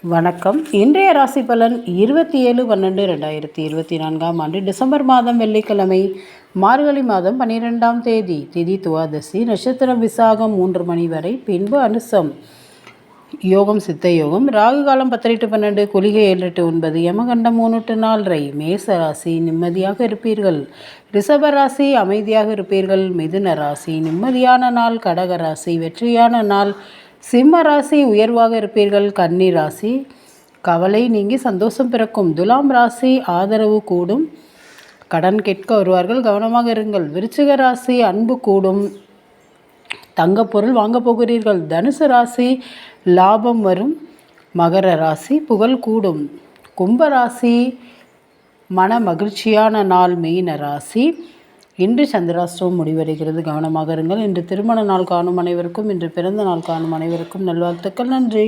வணக்கம். இன்றைய ராசி பலன் 27/12/2024 டிசம்பர் மாதம் வெள்ளிக்கிழமை, மார்கழி மாதம் 12ஆம் தேதி. திதி துவாதசி, நட்சத்திரம் விசாகம் 3 மணி வரை, பின்பு அனுசம். யோகம் சித்த யோகம். ராகு காலம் 10 to 12, குளிகை 7 to 9, யமகண்டம் 3 to 4. மேச ராசி நிம்மதியாக இருப்பீர்கள். ரிஷப ராசி அமைதியாக இருப்பீர்கள். மிதுன ராசி நிம்மதியான நாள். கடக ராசி வெற்றியான நாள். சிம்ம ராசி உயர்வாக இருப்பீர்கள். கன்னி ராசி கவலை நீங்கி சந்தோஷம் பிறக்கும். துலாம் ராசி ஆதரவு கூடும். கடன் கேட்க வருவார்கள், கவனமாக இருங்கள். விருச்சிக ராசி அன்பு கூடும். தங்கப்பொருள் வாங்க போகிறீர்கள். தனுசு ராசி லாபம் வரும். மகர ராசி புகழ் கூடும். கும்பராசி மன மகிழ்ச்சியான நாள். மீன ராசி இன்று சந்திராஷ்டமம் முடிவடைகிறது, கவனமாக இருங்கள். இன்று திருமண நாள் காணும் அனைவருக்கும், இன்று பிறந்த நாள் காணும் அனைவருக்கும் நல்வாழ்த்துக்கள். நன்றி.